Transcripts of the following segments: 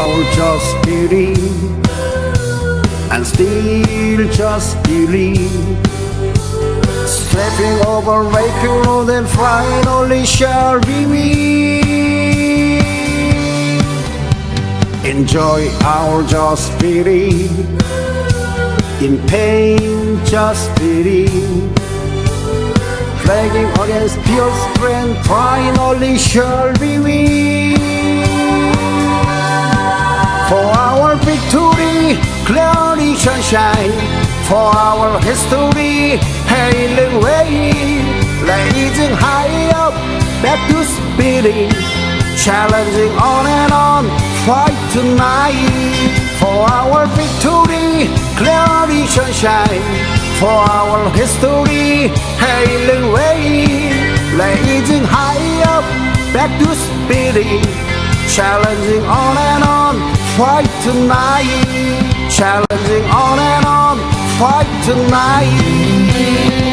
our just believe and still just believe. Stepping over vacant road and finally shall be we. Enjoy our just believe. In pain just believe. Flagging against pure strength finally shall be we. For our victory, cloudy sunshine. For our history, hailing way. Blazing high up, back to speeding. Challenging on and on, fight tonight. For our victory, cloudy sunshine. For our history, hailing way. Blazing high up, back to speeding. Challenging on and on, fight tonight. Challenging on and on, fight tonight.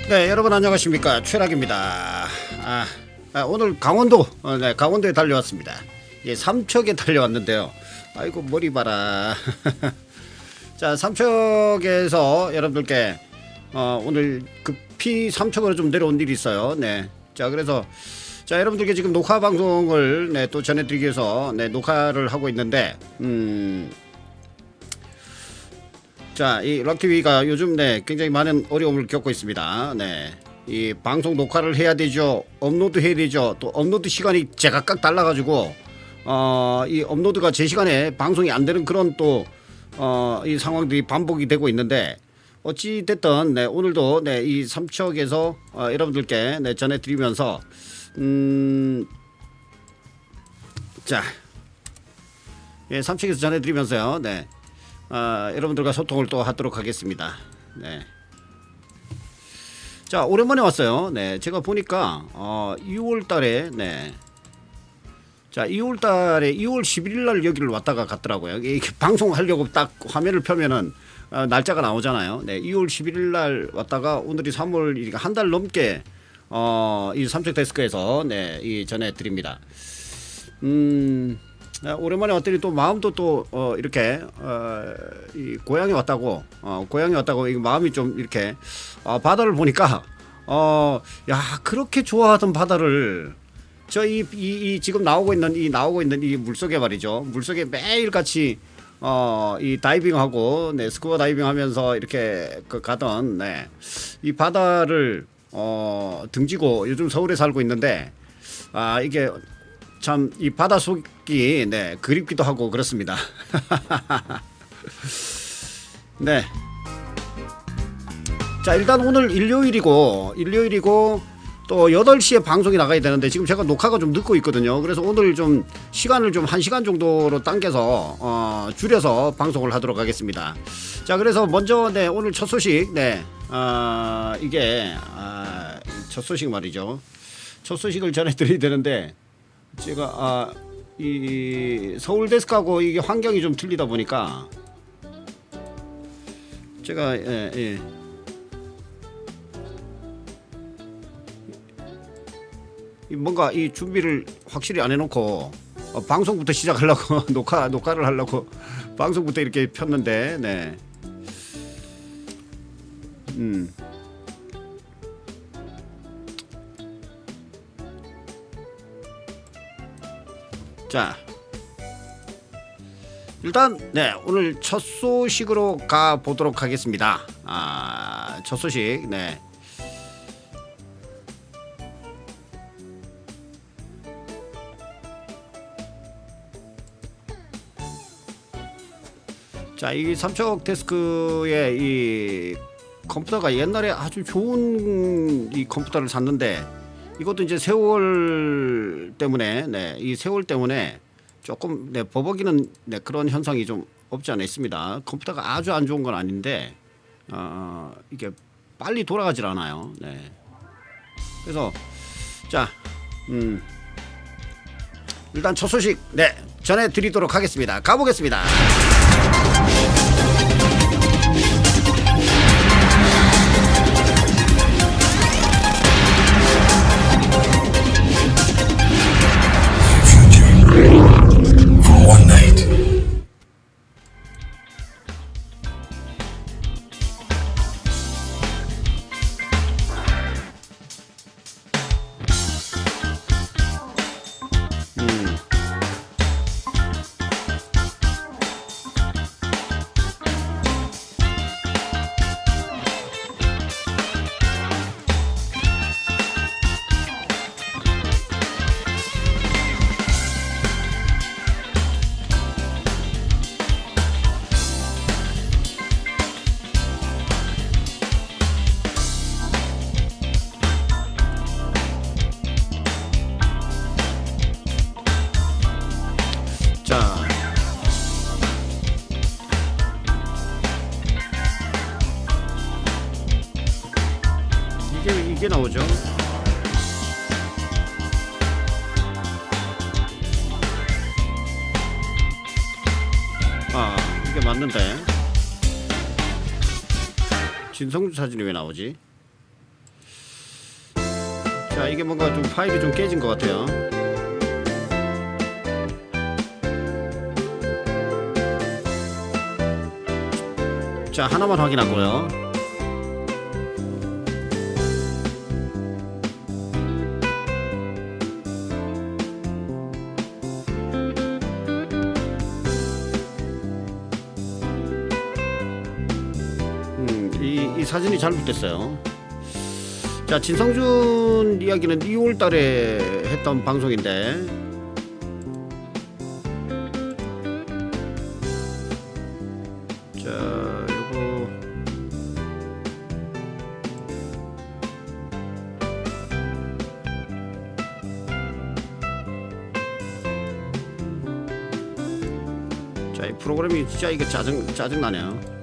네, 여러분 안녕하십니까, 최락입니다. 오늘 강원도 강원도에 달려왔습니다. 예, 삼척에 달려왔는데요. 아이고 머리 봐라. 자, 삼척에서 여러분들께 오늘 급히 삼척으로 좀 내려온 일이 있어요. 네, 자 그래서 자 여러분들께 지금 녹화 방송을 또 전해드리기 위해서 녹화를 하고 있는데 자, 이 럭키위가 요즘 굉장히 많은 어려움을 겪고 있습니다. 네, 이 방송 녹화를 해야 되죠. 업로드 해야 되죠. 또 업로드 시간이 제각각 달라가지고 이 업로드가 제 시간에 방송이 안 되는 그런 또 이 상황들이 반복이 되고 있는데 어찌 됐든 오늘도 이 삼척에서 여러분들께 전해드리면서 자, 예, 삼척에서 전해드리면서요. 네. 여러분들과 소통을 또 하도록 하겠습니다. 네. 자, 오랜만에 왔어요. 네, 제가 보니까 2월달에 자 2월달에 2월 11일날 여기를 왔다가 갔더라고요. 이게 방송하려고 딱 화면을 펴면은 날짜가 나오잖아요. 네, 2월 11일날 왔다가 오늘이 3월 한 달 넘게 이 삼척 데스크에서 이 전해드립니다. 오랜만에 왔더니 또 마음도 또 이렇게 이 고향에 왔다고 이 마음이 좀 이렇게 바다를 보니까 야, 그렇게 좋아하던 바다를 저 이 지금 나오고 있는 이 물속에 말이죠. 물속에 매일 같이 이 다이빙하고 스쿠버 다이빙하면서 이렇게 가던 이 바다를 등지고 요즘 서울에 살고 있는데 이게 참 이 바다 속이 그립기도 하고 그렇습니다. 네. 자, 일단 오늘 일요일이고 또 8시에 방송이 나가야 되는데 지금 제가 녹화가 좀 늦고 있거든요. 그래서 오늘 좀 시간을 좀 1시간 정도로 당겨서 줄여서 방송을 하도록 하겠습니다. 자, 그래서 먼저 오늘 첫 소식 이게 첫 소식 말이죠. 첫 소식을 전해드려야 되는데 제가 이 서울 데스크하고 이게 환경이 좀 틀리다 보니까 제가 뭔가 이 준비를 확실히 안 해놓고 방송부터 시작하려고 녹화를 하려고 방송부터 이렇게 폈는데 네. 자, 일단 네 오늘 첫 소식으로 가 보도록 하겠습니다. 첫 소식 네. 자, 이 삼척 데스크의 이 컴퓨터가 옛날에 아주 좋은 이 컴퓨터를 샀는데 이것도 이제 세월 때문에 이 세월 때문에 조금 버벅이는 그런 현상이 좀 없지 않아 있습니다. 컴퓨터가 아주 안 좋은 건 아닌데 이게 빨리 돌아가질 않아요. 네. 그래서 자, 일단 첫 소식 전해드리도록 하겠습니다. 가보겠습니다. For one night. 자, 이게 나오죠. 이게 맞는데 진성주 사진이 왜 나오지? 자, 이게 뭔가 좀 파일이 좀 깨진 것 같아요. 자, 하나만 확인하고요. 이 사진이 잘못됐어요. 자, 진성준 이야기는 2월 달에 했던 방송인데 자, 요거 자, 이 프로그램이 진짜 이게 짜증나네요.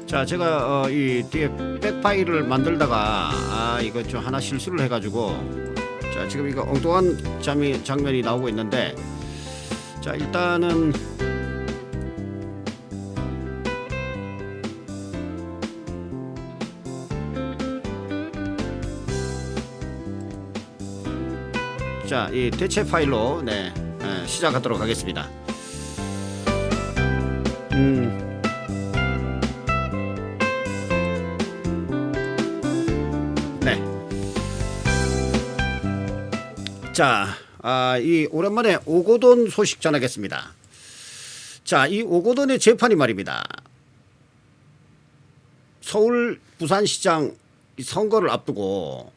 자, 제가 이 뒤에 백 파일을 만들다가 이거 좀 하나 실수를 해가지고 자, 지금 이거 엉뚱한 장면이 나오고 있는데 자, 일단은 자, 이 대체 파일로 시작하도록 하겠습니다. 자, 이 오랜만에 오거돈 소식 전하겠습니다. 자, 이 오거돈의 재판이 말입니다. 서울 부산시장 선거를 앞두고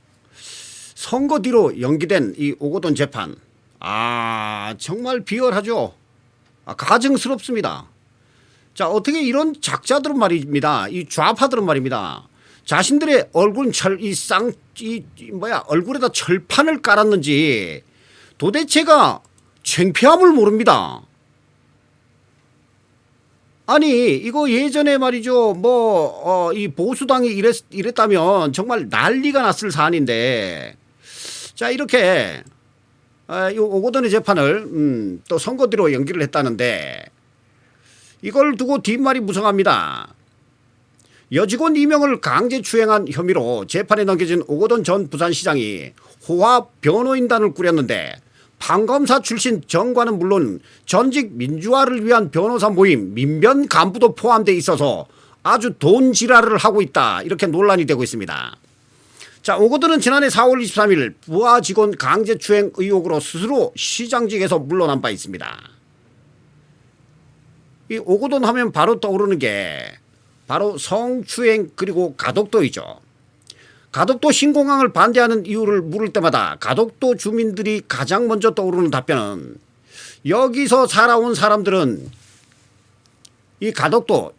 선거 뒤로 연기된 이 오거돈 재판, 정말 비열하죠. 가증스럽습니다. 자, 어떻게 이런 작자들은 말입니다. 이 좌파들은 말입니다. 자신들의 얼굴 얼굴에다 철판을 깔았는지 도대체가 창피함을 모릅니다. 아니, 이거 예전에 말이죠. 이 보수당이 이랬다면 정말 난리가 났을 사안인데, 자, 이렇게, 이 오거돈의 재판을, 또 선거 뒤로 연기를 했다는데, 이걸 두고 뒷말이 무성합니다. 여직원 2명을 강제추행한 혐의로 재판에 넘겨진 오거돈 전 부산시장이 호화 변호인단을 꾸렸는데, 판검사 출신 정관은 물론 전직 민주화를 위한 변호사 모임 민변 간부도 포함되어 있어서 아주 돈 지랄을 하고 있다, 이렇게 논란이 되고 있습니다. 자, 오거돈은 지난해 4월 23일 부하 직원 강제추행 의혹으로 스스로 시장직에서 물러난 바 있습니다. 이 오거돈 하면 바로 떠오르는 게 바로 성추행 그리고 가덕도이죠. 가덕도 신공항을 반대하는 이유를 물을 때마다 가덕도 주민들이 가장 먼저 떠오르는 답변은, 여기서 살아온 사람들은 이 가덕도,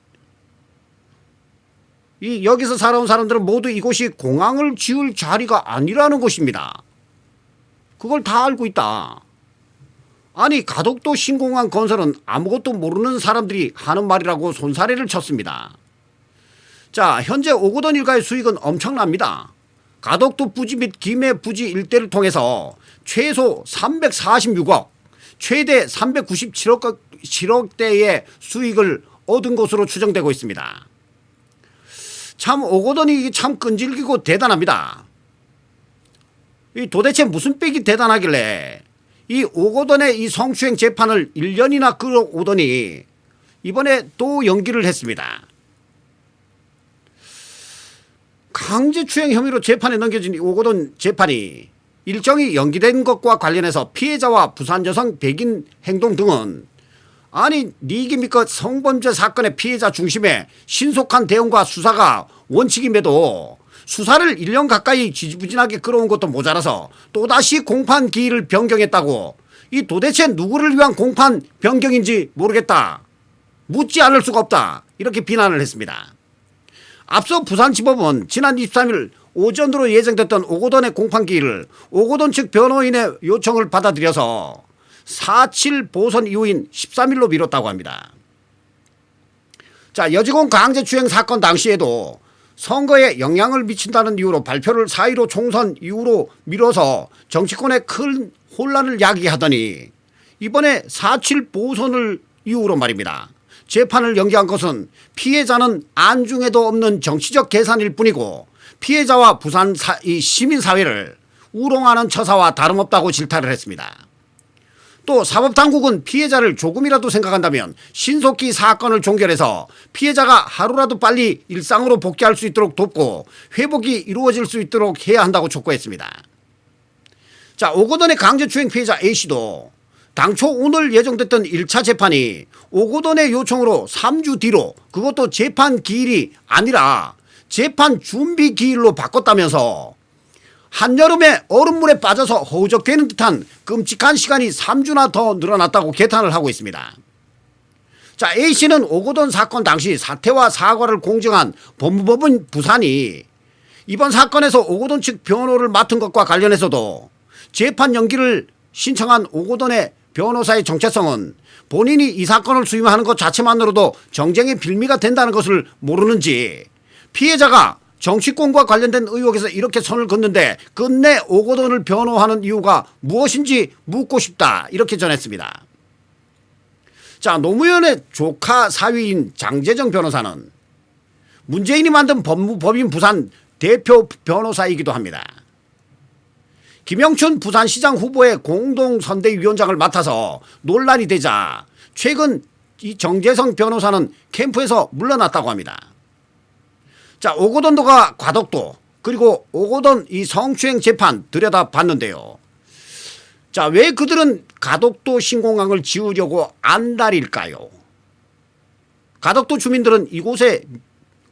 여기서 살아온 사람들은 모두 이곳이 공항을 지을 자리가 아니라는 것입니다. 그걸 다 알고 있다. 아니, 가덕도 신공항 건설은 아무것도 모르는 사람들이 하는 말이라고 손사래를 쳤습니다. 자, 현재 오거돈 일가의 수익은 엄청납니다. 가덕도 부지 및 김해 부지 일대를 통해서 최소 346억, 최대 397억대의 수익을 얻은 것으로 추정되고 있습니다. 참 오거돈이 참 끈질기고 대단합니다. 도대체 무슨 빽이 대단하길래 이 오거돈의 이 성추행 재판을 1년이나 끌어오더니 이번에 또 연기를 했습니다. 강제추행 혐의로 재판에 넘겨진 오거돈 재판이 일정이 연기된 것과 관련해서 피해자와 부산여성 백인 행동 등은, 아니, 니깁니까? 성범죄 사건의 피해자 중심에 신속한 대응과 수사가 원칙임에도 수사를 1년 가까이 지지부진하게 끌어온 것도 모자라서 또다시 공판 기일을 변경했다고, 이 도대체 누구를 위한 공판 변경인지 모르겠다, 묻지 않을 수가 없다, 이렇게 비난을 했습니다. 앞서 부산지법은 지난 23일 오전으로 예정됐던 오거돈의 공판기일을 오거돈 측 변호인의 요청을 받아들여서 4.7 보선 이후인 13일로 미뤘다고 합니다. 자, 여직원 강제추행 사건 당시에도 선거에 영향을 미친다는 이유로 발표를 4.15 총선 이후로 미뤄서 정치권에 큰 혼란을 야기하더니 이번에 4.7 보선을 이유로 말입니다, 재판을 연기한 것은 피해자는 안중에도 없는 정치적 계산일 뿐이고 피해자와 부산 이 시민사회를 우롱하는 처사와 다름없다고 질타를 했습니다. 또 사법당국은 피해자를 조금이라도 생각한다면 신속히 사건을 종결해서 피해자가 하루라도 빨리 일상으로 복귀할 수 있도록 돕고 회복이 이루어질 수 있도록 해야 한다고 촉구했습니다. 자, 오거돈의 강제추행 피해자 A씨도 당초 오늘 예정됐던 1차 재판이 오거돈의 요청으로 3주 뒤로, 그것도 재판 기일이 아니라 재판 준비 기일로 바꿨다면서 한여름에 얼음물에 빠져서 허우적대는 듯한 끔찍한 시간이 3주나 더 늘어났다고 개탄을 하고 있습니다. 자, A씨는 오거돈 사건 당시 사퇴와 사과를 공정한 법무법인 부산이 이번 사건에서 오거돈 측 변호를 맡은 것과 관련해서도 재판 연기를 신청한 오거돈의 변호사의 정체성은 본인이 이 사건을 수임하는 것 자체만으로도 정쟁의 빌미가 된다는 것을 모르는지, 피해자가 정치권과 관련된 의혹에서 이렇게 선을 긋는데 끝내 오거돈을 변호하는 이유가 무엇인지 묻고 싶다, 이렇게 전했습니다. 자, 노무현의 조카 사위인 장재정 변호사는 문재인이 만든 법무법인 부산 대표 변호사이기도 합니다. 김영춘 부산시장 후보의 공동선대위원장을 맡아서 논란이 되자 최근 이 정재성 변호사는 캠프에서 물러났다고 합니다. 자, 오거돈도가 가덕도 그리고 오거돈 이 성추행 재판 들여다봤는데요. 자, 왜 그들은 가덕도 신공항을 지으려고 안달일까요? 가덕도 주민들은 이곳에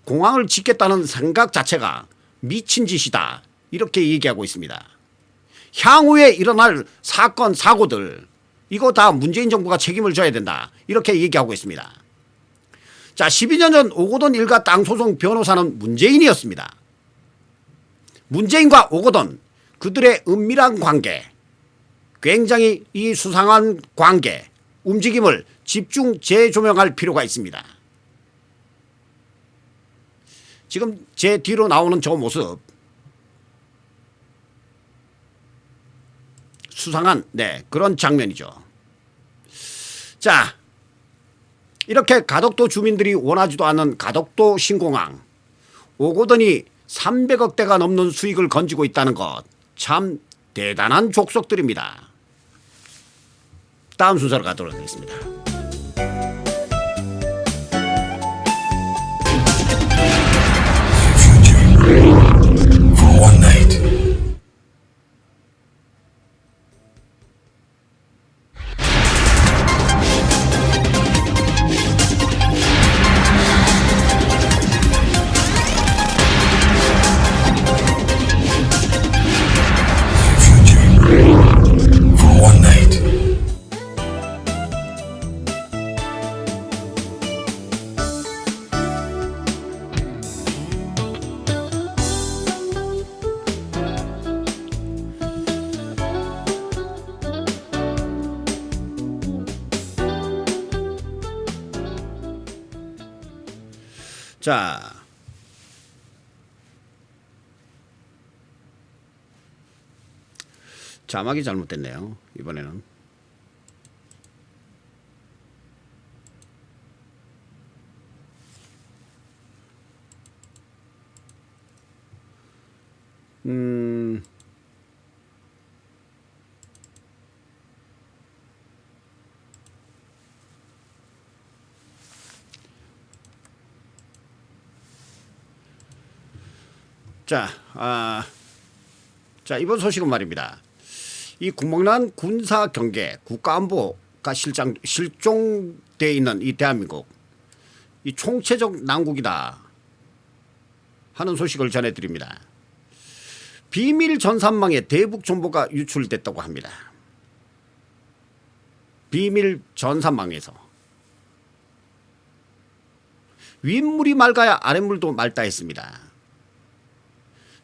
공항을 짓겠다는 생각 자체가 미친 짓이다, 이렇게 얘기하고 있습니다. 향후에 일어날 사건 사고들 이거 다 문재인 정부가 책임을 져야 된다. 이렇게 얘기하고 있습니다. 자, 12년 전 오거돈 일가 땅 소송 변호사는 문재인이었습니다. 문재인과 오거돈 그들의 은밀한 관계, 굉장히 이 수상한 관계, 움직임을 집중 재조명할 필요가 있습니다. 지금 제 뒤로 나오는 저 모습 수상한 그런 장면이죠. 자, 이렇게 가덕도 주민들이 원하지도 않는 가덕도 신공항 오거돈이 300억대가 넘는 수익을 건지고 있다는 것 참 대단한 족속들입니다. 다음 순서로 가도록 하겠습니다. For one night. For one night. 자, 자막이 잘못됐네요. 이번에는. 자, 이번 소식은 말입니다. 이 구멍난 군사 경계 국가안보가 실종돼 있는 이 대한민국 이 총체적 난국이다 하는 소식을 전해드립니다. 비밀 전산망에 대북 정보가 유출됐다고 합니다. 비밀 전산망에서 윗물이 맑아야 아랫물도 맑다 했습니다.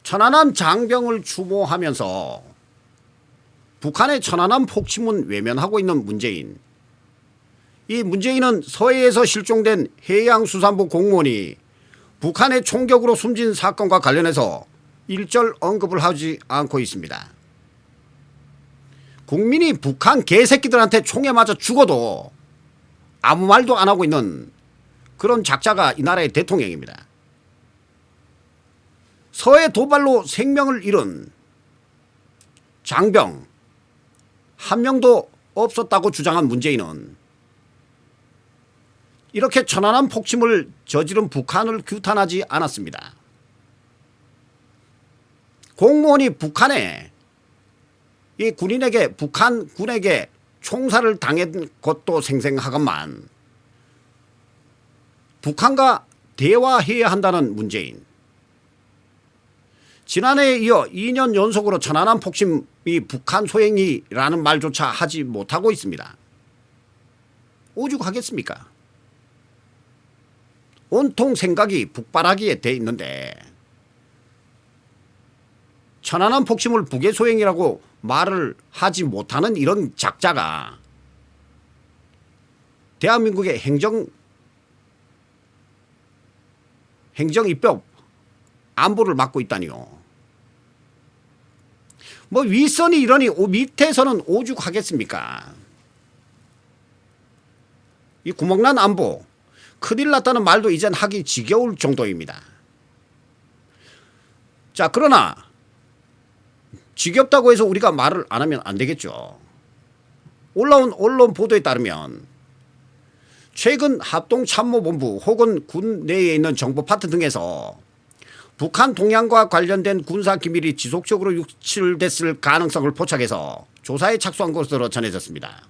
천안함 장병을 추모하면서 북한의 천안함 폭침은 외면하고 있는 문재인. 이 문재인은 서해에서 실종된 해양수산부 공무원이 북한의 총격으로 숨진 사건과 관련해서 일절 언급을 하지 않고 있습니다. 국민이 북한 개새끼들한테 총에 맞아 죽어도 아무 말도 안 하고 있는 그런 작자가 이 나라의 대통령입니다. 서해 도발로 생명을 잃은 장병 한 명도 없었다고 주장한 문재인은 이렇게 천안함 폭침을 저지른 북한을 규탄하지 않았습니다. 공무원이 북한에 이 군인에게 북한 군에게 총살을 당한 것도 생생하건만 북한과 대화해야 한다는 문재인. 지난해에 이어 2년 연속으로 천안함 폭침이 북한 소행이라는 말조차 하지 못하고 있습니다. 오죽하겠습니까? 온통 생각이 북발하기에 돼 있는데 천안함 폭침을 북의 소행이라고 말을 하지 못하는 이런 작자가 대한민국의 행정입법 안보를 맡고 있다니요. 뭐 윗선이 이러니 밑에서는 오죽하겠습니까? 이 구멍난 안보 큰일 났다는 말도 이젠 하기 지겨울 정도입니다. 자, 그러나 지겹다고 해서 우리가 말을 안 하면 안 되겠죠. 올라온 언론 보도에 따르면 최근 합동참모본부 혹은 군 내에 있는 정보 파트 등에서 북한 동향과 관련된 군사 기밀이 지속적으로 유출됐을 가능성을 포착해서 조사에 착수한 것으로 전해졌습니다.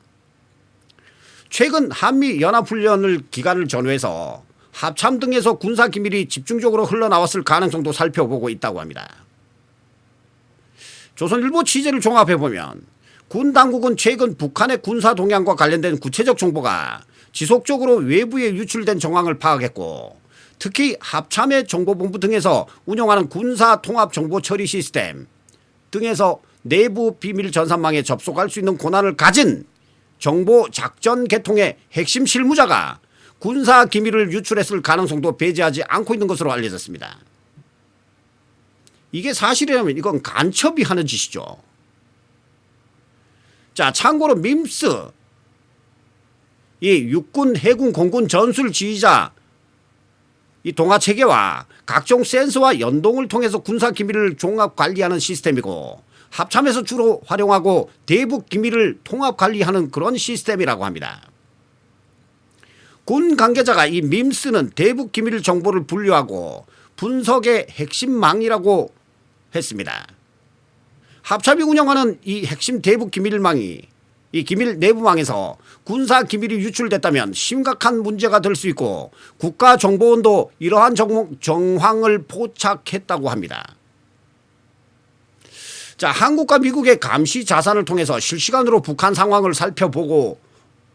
최근 한미 연합훈련을 기간을 전후해서 합참 등에서 군사 기밀이 집중적으로 흘러나왔을 가능성도 살펴보고 있다고 합니다. 조선일보 취재를 종합해보면 군 당국은 최근 북한의 군사 동향과 관련된 구체적 정보가 지속적으로 외부에 유출된 정황을 파악했고, 특히 합참의 정보본부 등에서 운영하는 군사 통합 정보 처리 시스템 등에서 내부 비밀 전산망에 접속할 수 있는 권한을 가진 정보 작전 계통의 핵심 실무자가 군사 기밀을 유출했을 가능성도 배제하지 않고 있는 것으로 알려졌습니다. 이게 사실이라면 이건 간첩이 하는 짓이죠. 자, 참고로 밈스, 이 육군, 해군, 공군 전술 지휘자 이 동화 체계와 각종 센서와 연동을 통해서 군사 기밀을 종합 관리하는 시스템이고, 합참에서 주로 활용하고 대북 기밀을 통합 관리하는 그런 시스템이라고 합니다. 군 관계자가 이 밈스는 대북 기밀 정보를 분류하고 분석의 핵심망이라고 했습니다. 합참이 운영하는 이 핵심 대북 기밀망이 이 기밀 내부망에서 군사 기밀이 유출됐다면 심각한 문제가 될 수 있고, 국가정보원도 이러한 정황을 포착했다고 합니다. 자, 한국과 미국의 감시 자산을 통해서 실시간으로 북한 상황을 살펴보고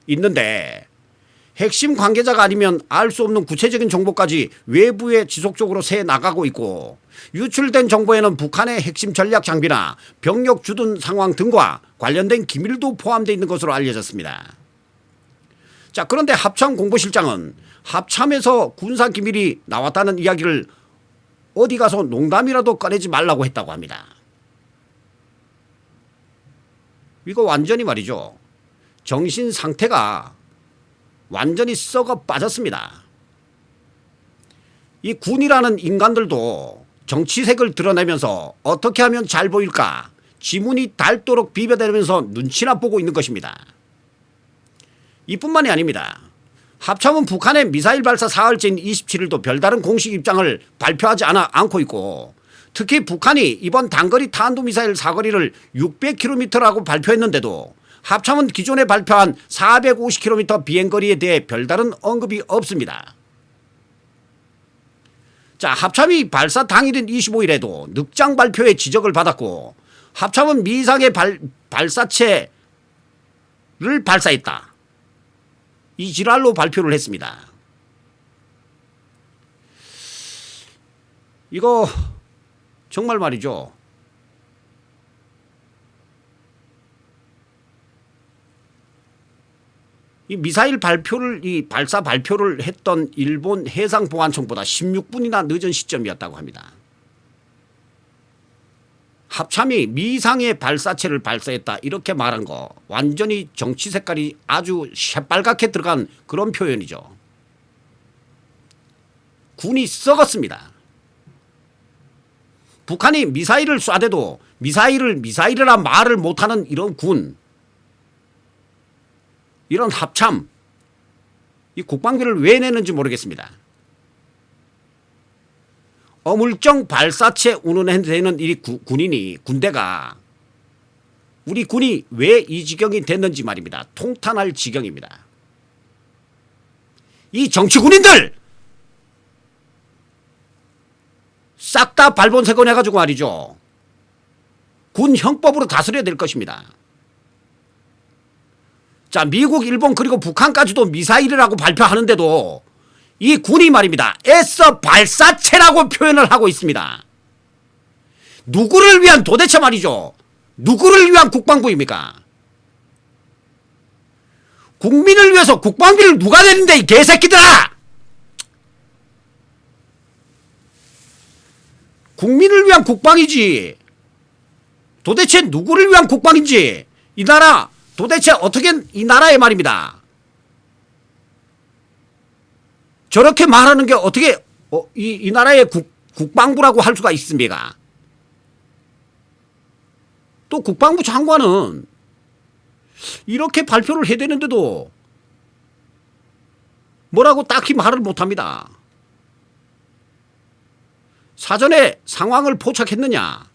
있는데, 핵심 관계자가 아니면 알 수 없는 구체적인 정보까지 외부에 지속적으로 새 나가고 있고, 유출된 정보에는 북한의 핵심 전략 장비나 병력 주둔 상황 등과 관련된 기밀도 포함되어 있는 것으로 알려졌습니다. 자, 그런데 합참 공보실장은 합참에서 군사 기밀이 나왔다는 이야기를 어디 가서 농담이라도 꺼내지 말라고 했다고 합니다. 이거 완전히 말이죠, 정신 상태가 완전히 썩어 빠졌습니다. 이 군이라는 인간들도 정치색을 드러내면서 어떻게 하면 잘 보일까 지문이 닳도록 비벼대면서 눈치나 보고 있는 것입니다. 이뿐만이 아닙니다. 합참은 북한의 미사일 발사 사흘째인 27일도 별다른 공식 입장을 발표하지 않고 있고, 특히 북한이 이번 단거리 탄도미사일 사거리를 600km라고 발표했는데도 합참은 기존에 발표한 450km 비행거리에 대해 별다른 언급이 없습니다. 자, 합참이 발사 당일인 25일에도 늑장 발표에 지적을 받았고, 합참은 미상의 발사체를 발사했다, 이 지랄로 발표를 했습니다. 이거 정말 말이죠, 이 미사일 발표를, 이 발사 발표를 했던 일본 해상보안청보다 16분이나 늦은 시점이었다고 합니다. 합참이 미상의 발사체를 발사했다 이렇게 말한 거 완전히 정치 색깔이 아주 새빨갛게 들어간 그런 표현이죠. 군이 썩었습니다. 북한이 미사일을 쏴대도 미사일이라 말을 못하는 이런 군, 이런 합참, 이 국방비를 왜 내는지 모르겠습니다. 어물쩡 발사체 운운해대는 이 군대가, 우리 군이 왜 이 지경이 됐는지 말입니다. 통탄할 지경입니다. 이 정치군인들 싹 다 발본색원해가지고 말이죠, 군 형법으로 다스려야 될 것입니다. 자, 미국, 일본 그리고 북한까지도 미사일이라고 발표하는데도 이 군이 말입니다, 애써 발사체라고 표현을 하고 있습니다. 누구를 위한, 도대체 말이죠, 누구를 위한 국방부입니까? 국민을 위해서 국방비를 누가 내는데, 이 개새끼들아! 국민을 위한 국방이지, 도대체 누구를 위한 국방인지, 이 나라 도대체 어떻게, 이 나라의 말입니다, 저렇게 말하는 게 어떻게 이 나라의 국방부라고 할 수가 있습니까? 또 국방부 장관은 이렇게 발표를 해야 되는데도 뭐라고 딱히 말을 못합니다. 사전에 상황을 포착했느냐,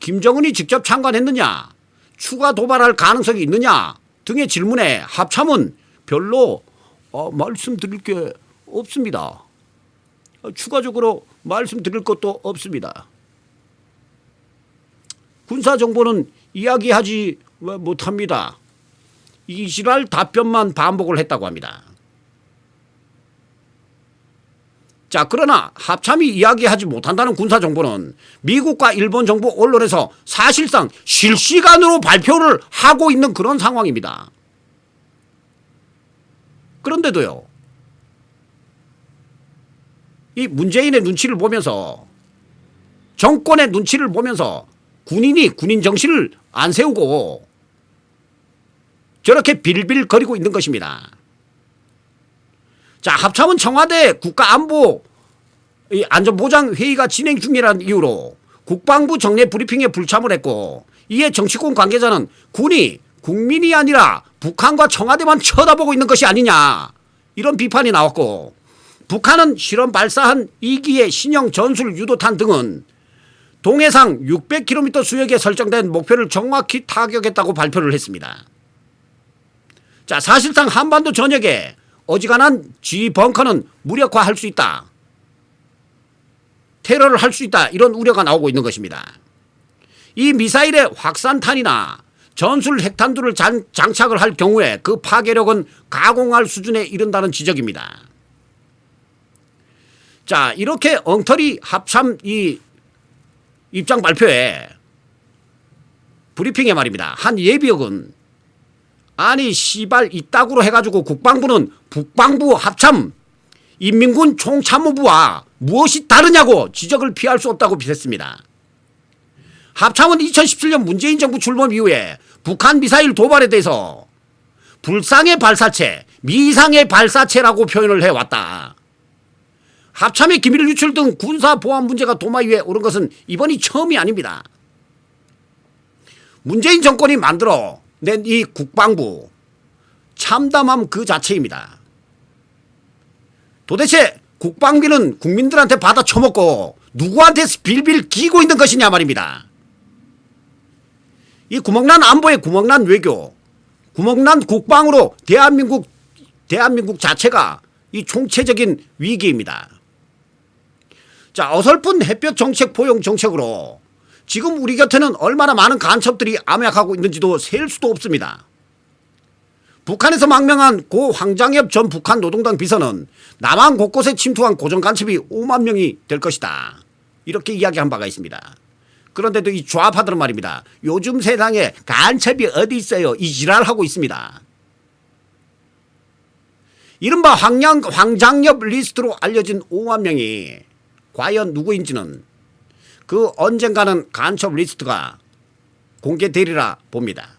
김정은이 직접 참관했느냐, 추가 도발할 가능성이 있느냐 등의 질문에 합참은 별로 말씀드릴 게 없습니다. 추가적으로 말씀드릴 것도 없습니다. 군사 정보는 이야기하지 못합니다. 이 지랄 답변만 반복을 했다고 합니다. 자, 그러나 합참이 이야기하지 못한다는 군사 정보는 미국과 일본 정부 언론에서 사실상 실시간으로 발표를 하고 있는 그런 상황입니다. 그런데도요, 이 문재인의 눈치를 보면서, 정권의 눈치를 보면서 군인이 군인 정신을 안 세우고 저렇게 빌빌거리고 있는 것입니다. 자, 합참은 청와대 국가안보 안전보장회의가 진행 중이라는 이유로 국방부 정례 브리핑에 불참을 했고, 이에 정치권 관계자는 군이 국민이 아니라 북한과 청와대만 쳐다보고 있는 것이 아니냐, 이런 비판이 나왔고, 북한은 실험 발사한 2기의 신형 전술 유도탄 등은 동해상 600km 수역에 설정된 목표를 정확히 타격했다고 발표를 했습니다. 자, 사실상 한반도 전역에 어지간한 지휘벙커는 무력화할 수 있다, 테러를 할 수 있다, 이런 우려가 나오고 있는 것입니다. 이 미사일의 확산탄이나 전술 핵탄두를 장착을 할 경우에 그 파괴력은 가공할 수준에 이른다는 지적입니다. 자, 이렇게 엉터리 합참 이 입장 발표에, 브리핑에 말입니다, 한 예비역은 아니 씨발 이따구로 해가지고 국방부는 국방부 합참 인민군 총참모부와 무엇이 다르냐고 지적을 피할 수 없다고 비했습니다. 합참은 2017년 문재인 정부 출범 이후에 북한 미사일 도발에 대해서 불상의 발사체, 미상의 발사체라고 표현을 해왔다. 합참의 기밀 유출 등 군사 보안 문제가 도마 위에 오른 것은 이번이 처음이 아닙니다. 문재인 정권이 만들어 낸 이 국방부, 참담함 그 자체입니다. 도대체 국방비는 국민들한테 받아 처먹고 누구한테 빌빌 기고 있는 것이냐 말입니다. 이 구멍난 안보의 구멍난 외교, 구멍난 국방으로 대한민국 자체가 이 총체적인 위기입니다. 자, 어설픈 햇볕 정책, 포용 정책으로 지금 우리 곁에는 얼마나 많은 간첩들이 암약하고 있는지도 셀 수도 없습니다. 북한에서 망명한 고 황장엽 전 북한 노동당 비서는 남한 곳곳에 침투한 고정 간첩이 5만 명이 될 것이다, 이렇게 이야기한 바가 있습니다. 그런데도 이 좌파들은 말입니다, 요즘 세상에 간첩이 어디 있어요, 이 지랄하고 있습니다. 이른바 황장엽 리스트로 알려진 5만 명이 과연 누구인지는 그 언젠가는 간첩 리스트가 공개되리라 봅니다.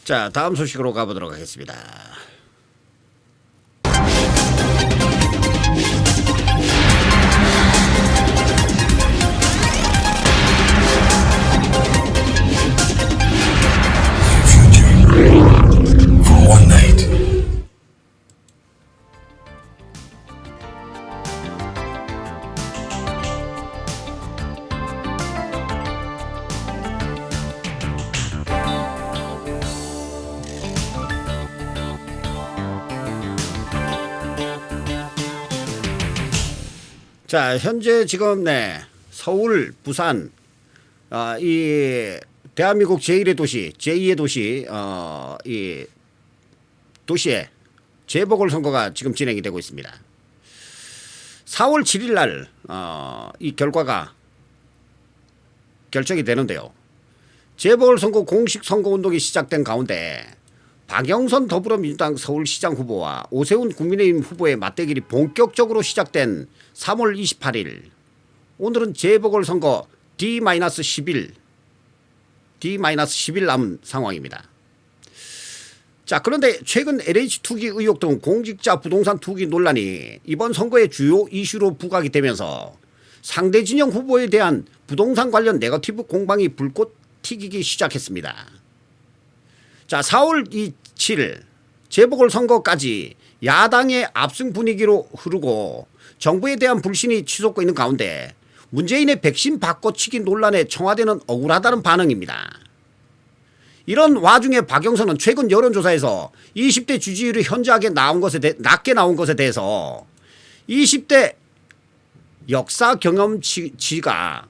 자, 다음 소식으로 가보도록 하겠습니다. For one night. 자, 현재 지금 서울, 부산, 이 대한민국 제1의 도시, 제2의 도시, 이 도시에 재보궐선거가 지금 진행이 되고 있습니다. 4월 7일 날 이 결과가 결정이 되는데요. 재보궐선거 공식 선거운동이 시작된 가운데 박영선 더불어민주당 서울시장 후보와 오세훈 국민의힘 후보의 맞대결이 본격적으로 시작된 3월 28일, 오늘은 재보궐선거 D-10일 남은 상황입니다. 자, 그런데 최근 LH 투기 의혹 등 공직자 부동산 투기 논란이 이번 선거의 주요 이슈로 부각이 되면서 상대 진영 후보에 대한 부동산 관련 네거티브 공방이 불꽃 튀기기 시작했습니다. 자, 4월 27일 재보궐선거까지 야당의 압승 분위기로 흐르고 정부에 대한 불신이 치솟고 있는 가운데 문재인의 백신 바꿔치기 논란에 청와대는 억울하다는 반응입니다. 이런 와중에 박영선은 최근 여론조사에서 20대 지지율이 현저하게 낮게 나온 것에 대해서 20대 역사 경험치가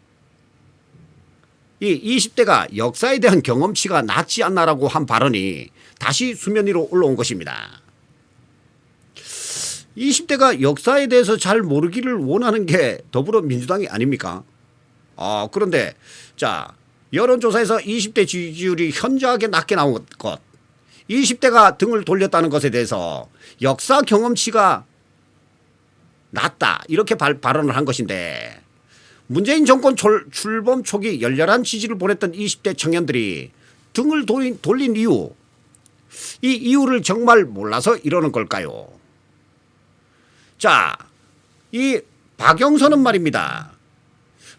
이 20대가 역사에 대한 경험치가 낮지 않나라고 한 발언이 다시 수면 위로 올라온 것입니다. 20대가 역사에 대해서 잘 모르기를 원하는 게 더불어민주당이 아닙니까? 그런데 자, 여론조사에서 20대 지지율이 현저하게 낮게 나온 것, 20대가 등을 돌렸다는 것에 대해서 역사 경험치가 낮다 이렇게 발언을 한 것인데, 문재인 정권 출범 초기 열렬한 지지를 보냈던 20대 청년들이 등을 돌린 이유, 이 이유를 정말 몰라서 이러는 걸까요? 자, 이 박영선은 말입니다.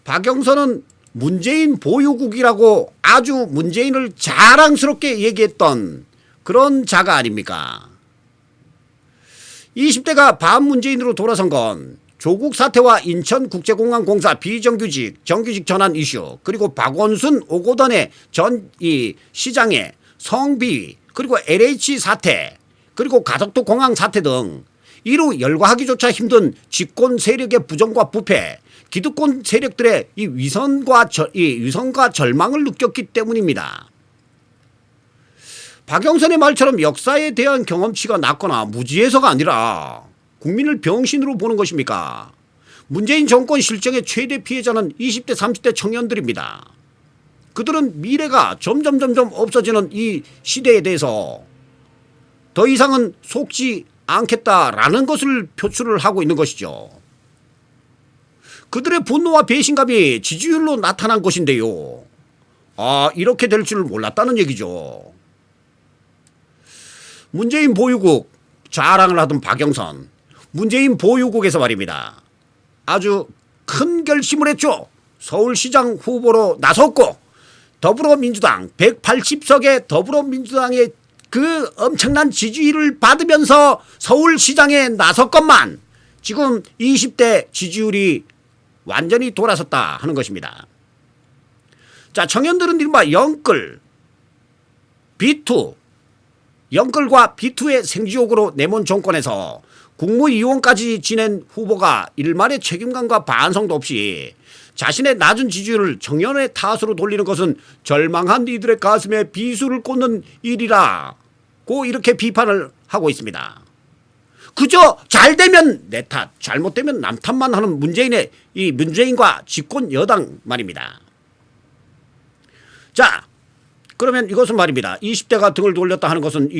박영선은 문재인 보유국이라고 아주 문재인을 자랑스럽게 얘기했던 그런 자가 아닙니까? 20대가 반문재인으로 돌아선 건 조국 사태와 인천국제공항 공사 비정규직 정규직 전환 이슈, 그리고 박원순 오고던의 전 이 시장의 성비위, 그리고 LH 사태, 그리고 가덕도 공항 사태 등 이루 열거하기조차 힘든 집권 세력의 부정과 부패, 기득권 세력들의 이 위선과 절망을 느꼈기 때문입니다. 박영선의 말처럼 역사에 대한 경험치가 낮거나 무지해서가 아니라 국민을 병신으로 보는 것입니까? 문재인 정권 실정의 최대 피해자는 20대 30대 청년들입니다. 그들은 미래가 점점 없어지는 이 시대에 대해서 더 이상은 속지 않겠다라는 것을 표출을 하고 있는 것이죠. 그들의 분노와 배신감이 지지율로 나타난 것인데요. 이렇게 될 줄 몰랐다는 얘기죠. 문재인 보유국 자랑을 하던 박영선, 문재인 보유국에서 말입니다. 아주 큰 결심을 했죠. 서울시장 후보로 나섰고 더불어민주당 180석의 더불어민주당의 그 엄청난 지지율을 받으면서 서울시장에 나섰건만 지금 20대 지지율이 완전히 돌아섰다 하는 것입니다. 자, 청년들은 이른바 영끌, B2, 영끌과 B2의 생지옥으로 내몬 정권에서 국무위원까지 지낸 후보가 일말의 책임감과 반성도 없이 자신의 낮은 지지율을 청년의 탓으로 돌리는 것은 절망한 이들의 가슴에 비수를 꽂는 일이라고 이렇게 비판을 하고 있습니다. 그저 잘 되면 내 탓, 잘못되면 남 탓만 하는 문재인과 집권 여당 말입니다. 자, 그러면 이것은 말입니다. 20대가 등을 돌렸다 하는 것은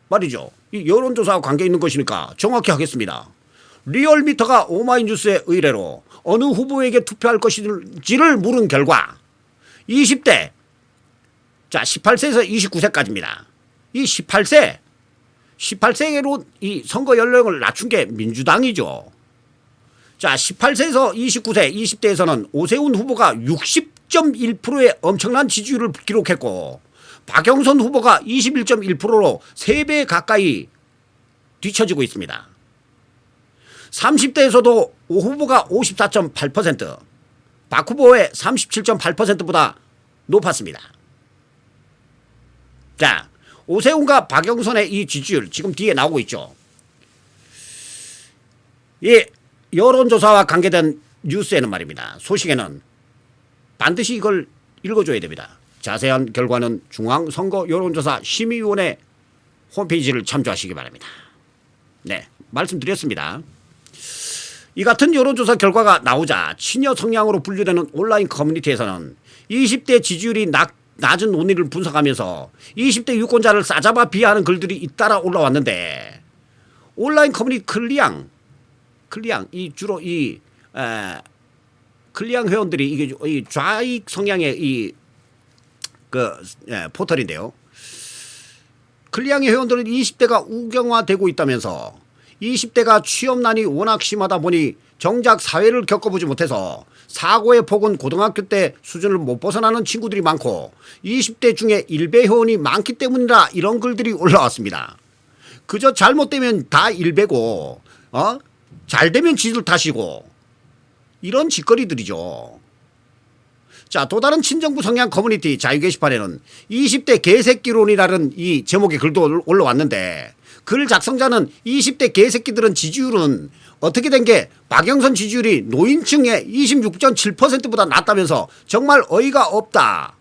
말이죠. 이 여론조사와 관계 있는 것이니까 정확히 하겠습니다. 리얼미터가 오마이뉴스의 의뢰로 어느 후보에게 투표할 것인지를 물은 결과 20대, 자 18세에서 29세까지입니다. 이 18세로 이 선거 연령을 낮춘 게 민주당이죠. 자 18세에서 29세, 20대에서는 오세훈 후보가 60.1%의 엄청난 지지율을 기록했고 박영선 후보가 21.1%로 3배 가까이 뒤처지고 있습니다. 30대에서도 오 후보가 54.8%, 박 후보의 37.8%보다 높았습니다. 자, 오세훈과 박영선의 이 지지율 지금 뒤에 나오고 있죠. 이 여론조사와 관계된 뉴스에는 말입니다. 소식에는 반드시 이걸 읽어줘야 됩니다. 자세한 결과는 중앙선거여론조사 심의위원회 홈페이지를 참조하시기 바랍니다. 네, 말씀드렸습니다. 이 같은 여론조사 결과가 나오자 친여 성향으로 분류되는 온라인 커뮤니티에서는 20대 지지율이 낮은 논의를 분석하면서 20대 유권자를 싸잡아 비하하는 글들이 잇따라 올라왔는데, 온라인 커뮤니티 클리앙 이 주로 클리앙 회원들이 이게 이 좌익 성향의 포털인데요. 클리앙의 회원들은 20대가 우경화되고 있다면서 20대가 취업난이 워낙 심하다 보니 정작 사회를 겪어보지 못해서 사고의 폭은 고등학교 때 수준을 못 벗어나는 친구들이 많고 20대 중에 일배 회원이 많기 때문이라 이런 글들이 올라왔습니다. 그저 잘못되면 다 일배고 잘되면 지들 탓이고 이런 짓거리들이죠. 자, 또 다른 친정부 성향 커뮤니티 자유 게시판에는 20대 개새끼론이라는 이 제목의 글도 올라왔는데 글 작성자는 20대 개새끼들은 지지율은 어떻게 된 게 박영선 지지율이 노인층의 26.7%보다 낮다면서 정말 어이가 없다.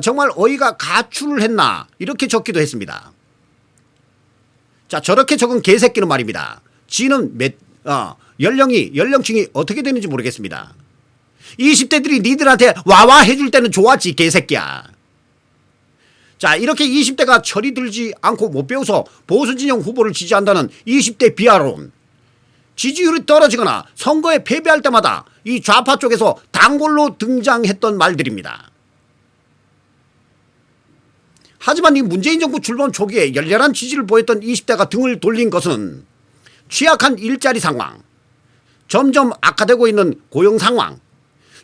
정말 어이가 가출을 했나 이렇게 적기도 했습니다. 자, 저렇게 적은 개새끼는 말입니다. 지는 연령층이 어떻게 되는지 모르겠습니다. 20대들이 니들한테 와와 해줄 때는 좋았지 개새끼야. 자, 이렇게 20대가 철이 들지 않고 못 배워서 보수진영 후보를 지지한다는 20대 비하론. 지지율이 떨어지거나 선거에 패배할 때마다 이 좌파 쪽에서 단골로 등장했던 말들입니다. 하지만 이 문재인 정부 출범 초기에 열렬한 지지를 보였던 20대가 등을 돌린 것은 취약한 일자리 상황, 점점 악화되고 있는 고용 상황,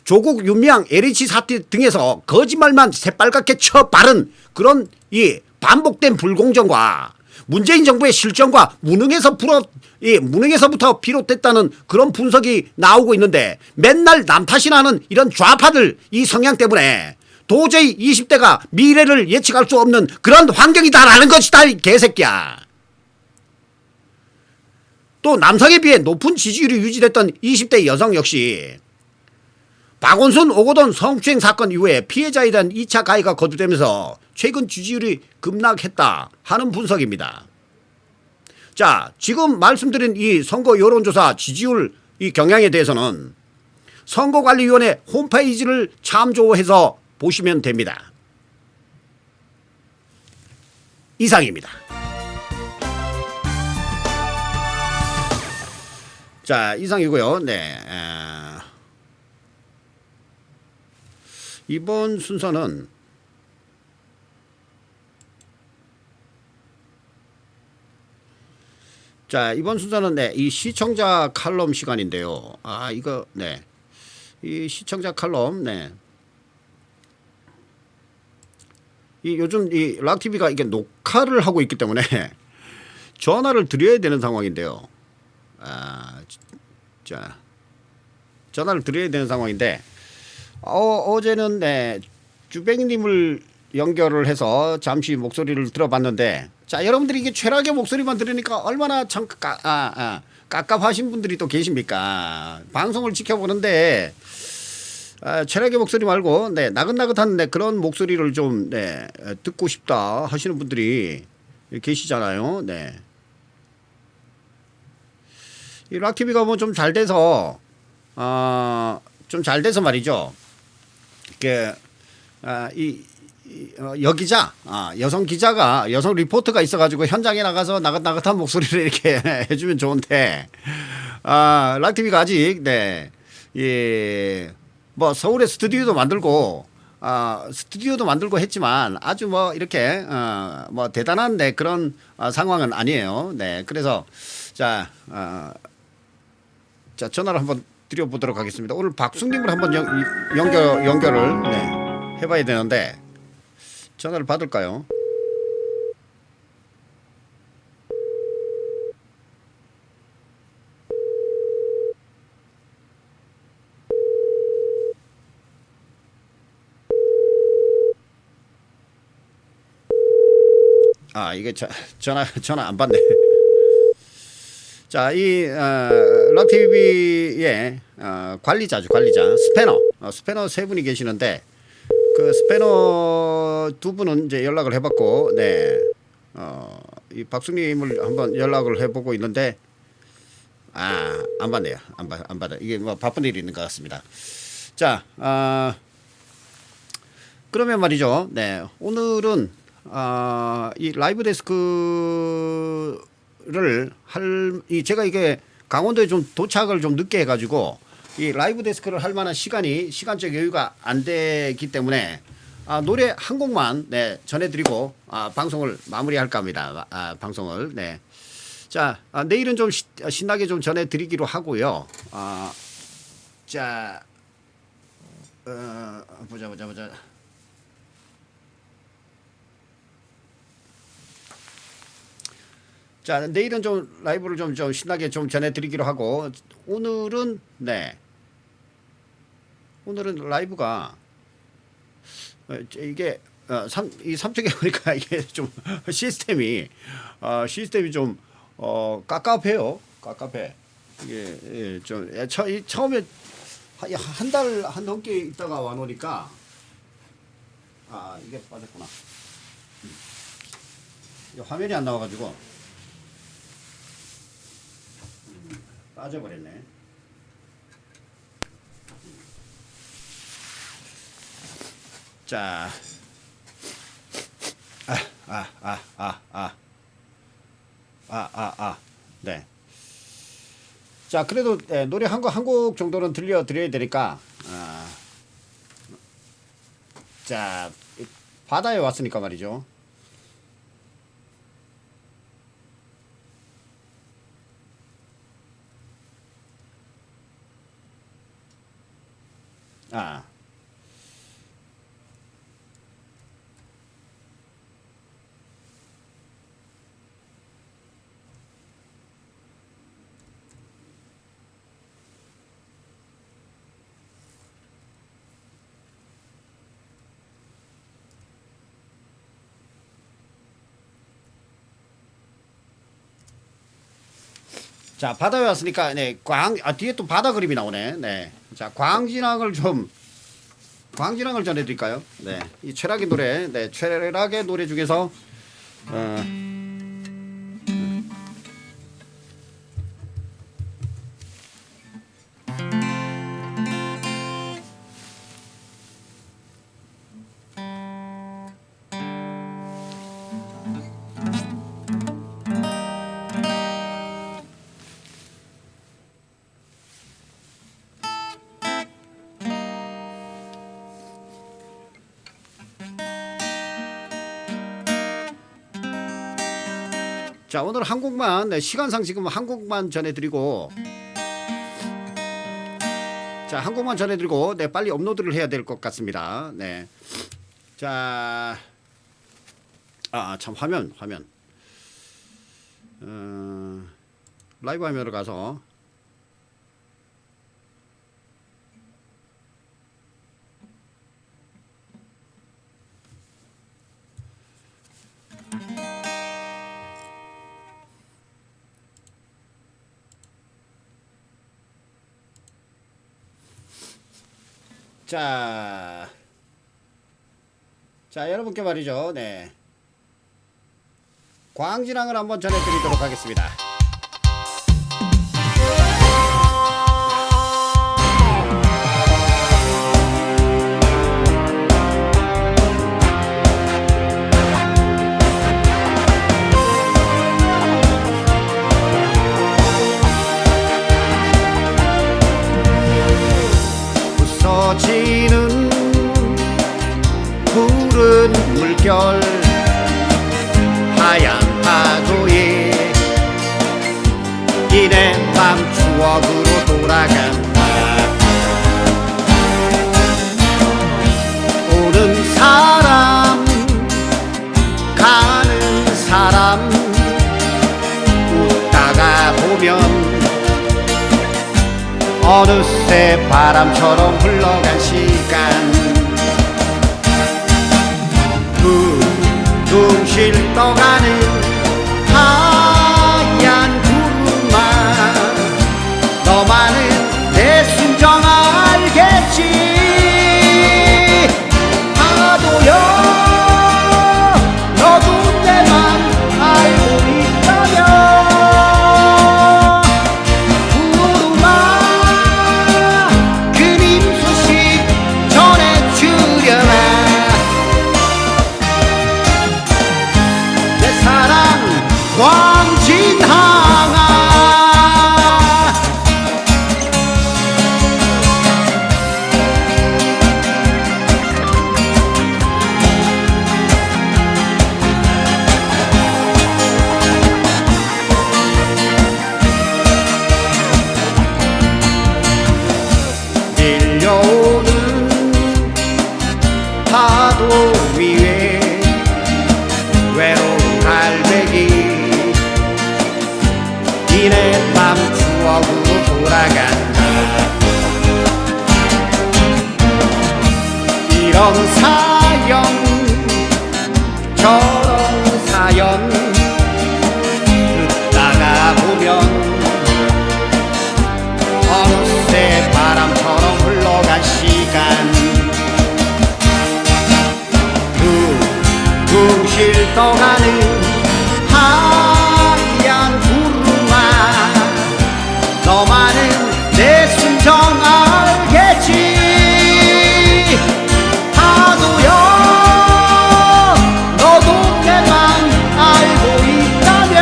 조국 윤미향 LH 사태 등에서 거짓말만 새빨갛게 쳐 바른 그런 이 반복된 불공정과 문재인 정부의 실정과 무능에서부터 비롯됐다는 그런 분석이 나오고 있는데 맨날 남 탓이나 하는 이런 좌파들 이 성향 때문에 도저히 20대가 미래를 예측할 수 없는 그런 환경이다라는 것이다 이 개새끼야. 또 남성에 비해 높은 지지율이 유지됐던 20대 여성 역시 박원순 오거돈 성추행 사건 이후에 피해자에 대한 2차 가해가 거두되면서 최근 지지율이 급락했다 하는 분석입니다. 자, 지금 말씀드린 이 선거 여론조사 지지율 이 경향에 대해서는 선거관리위원회 홈페이지를 참조해서 보시면 됩니다. 이상입니다. 자, 이상이고요. 네. 이번 순서는 네, 이 시청자 칼럼 시간인데요. 이거 네. 이 시청자 칼럼 네. 이 요즘 이 락TV가 이게 녹화를 하고 있기 때문에 전화를 드려야 되는 상황인데요. 자, 전화를 드려야 되는 상황인데 어제는 네, 주백님을 연결을 해서 잠시 목소리를 들어봤는데 자, 여러분들이 이게 최락의 목소리만 들으니까 얼마나 참 깝깝하신 분들이 또 계십니까? 방송을 지켜보는데 최락의 목소리 말고 네, 나긋나긋한 네, 그런 목소리를 좀 네, 듣고 싶다 하시는 분들이 계시잖아요. 네. 이 락TV가 뭐 좀 잘 돼서 좀 잘 돼서 말이죠. 이렇게 여기자 여성 기자가 여성 리포터가 있어가지고 현장에 나가서 나긋나긋한 목소리를 이렇게 해주면 좋은데 락TV가 아직 네, 뭐 서울에 스튜디오도 만들고 했지만 아주 뭐 이렇게 뭐 대단한 네, 그런 상황은 아니에요. 네, 그래서 자 전화를 한번 드려보도록 하겠습니다. 오늘 박숙님을 한번 연결을 네, 해봐야 되는데 전화를 받을까요? 이게 전화 안 받네. 자, 이 락TV의 관리자 스패너 세 분이 계시는데 그 스패너 두 분은 이제 연락을 해봤고, 네, 이 박숙님을 한번 연락을 해보고 있는데 안 받네요. 안 받아. 이게 뭐 바쁜 일이 있는 것 같습니다. 자, 그러면 말이죠. 네, 오늘은 이 라이브 데스크를 제가 이게 강원도에 좀 도착을 좀 늦게 해가지고 이 라이브 데스크를 할 만한 시간적 여유가 안 되기 때문에 노래 한 곡만 네, 전해드리고 방송을 마무리할까 합니다. 방송을 네. 자 내일은 좀 신나게 좀 전해드리기로 하고요. 자 보자. 자 내일은 좀 라이브를 좀 신나게 좀 전해드리기로 하고 오늘은 네 오늘은 라이브가 이게 이 삼척에 보니까 이게 좀 시스템이 좀 깝깝해요. 깝깝해. 이게 좀 처음에 한 달 한 넘게 있다가 와 놓으니까 이게 빠졌구나. 이게 화면이 안 나와가지고 빠져버렸네. 자, 네. 자, 그래도 노래 한 곡 정도는 들려드려야 되니까, 자, 바다에 왔으니까 말이죠. 자, 바다에 왔으니까, 네, 뒤에 또 바다 그림이 나오네. 네. 자, 광진항을 전해드릴까요? 네. 이 최락의 노래, 네, 최락의 노래 중에서, 자, 오늘 한 곡만, 네, 시간상 지금 한 곡만 전해드리고, 자, 한 곡만 전해드리고, 네, 빨리 업로드를 해야 될 것 같습니다. 네. 자, 참, 화면. 라이브 화면으로 가서, 자, 여러분께 말이죠. 네. 광진항을 한번 전해드리도록 하겠습니다. 부서지는 푸른 물결 하얀 파도에 이내 밤 추억으로 돌아간다. 오는 사람 가는 사람 웃다가 보면 어느새 바람처럼 흘러간 시간 둥실 떠가는 하얀 구름아 너만은 내 순정 알겠지. 파도여 너도 내 맘 알고 있다면 구름아 그림 소식 전해주려나. 내 사랑 이런 사연 저런 사연 듣다가 보면 어느새 바람처럼 흘러간 시간 둥실 떠가는 하얀 구름아 너만은 내 심정 알겠지 하도요 너도 내 맘 알고 있다면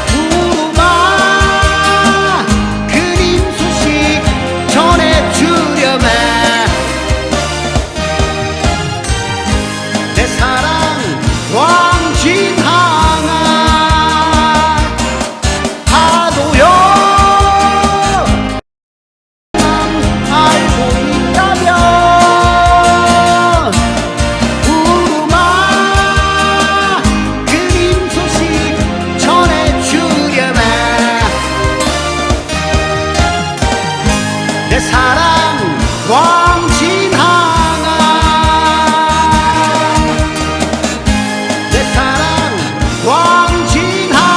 구름아 그림 소식 전해주려면 내 사랑 광진항아 하도요 알고 있다면 구름아 그림 소식 전해주려면 내 사랑 광진항아 내 사랑 광진항아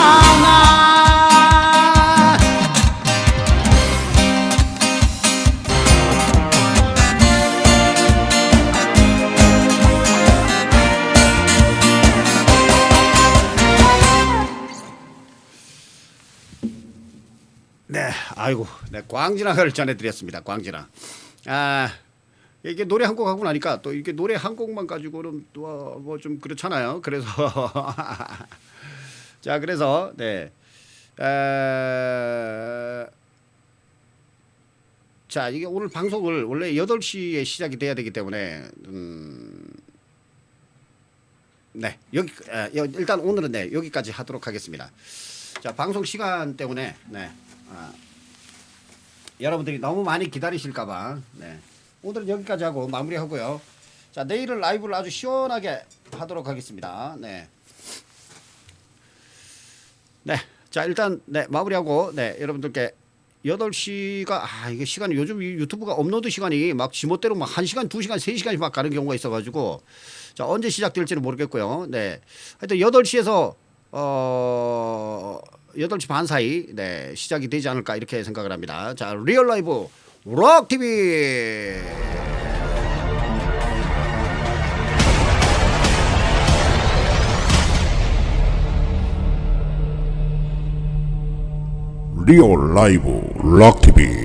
네, 아이고, 네, 광진항을 전해드렸습니다. 광진항. 아, 이게 노래 한 곡 하고 나니까 또 이게 노래 한 곡만 가지고는 또 뭐 좀 그렇잖아요. 그래서 자, 그래서 네, 자, 이게 오늘 방송을 원래 8시에 시작이 돼야 되기 때문에 네, 여기 일단 오늘은 네 여기까지 하도록 하겠습니다. 자, 방송 시간 때문에 네. 여러분들이 너무 많이 기다리실까봐 네. 오늘은 여기까지 하고 마무리하고요. 자, 내일은 라이브를 아주 시원하게 하도록 하겠습니다. 네. 네. 자, 일단 네, 마무리하고 네, 여러분들께 8시가 이게 시간이 요즘 유튜브가 업로드 시간이 막 지멋대로 막 1시간, 2시간, 3시간이 막 가는 경우가 있어 가지고 자, 언제 시작될지는 모르겠고요. 네. 하여튼 8시에서 8시 반 사이 네, 시작이 되지 않을까 이렇게 생각을 합니다. 자, 리얼 라이브 록 TV. 리얼 라이브 록TV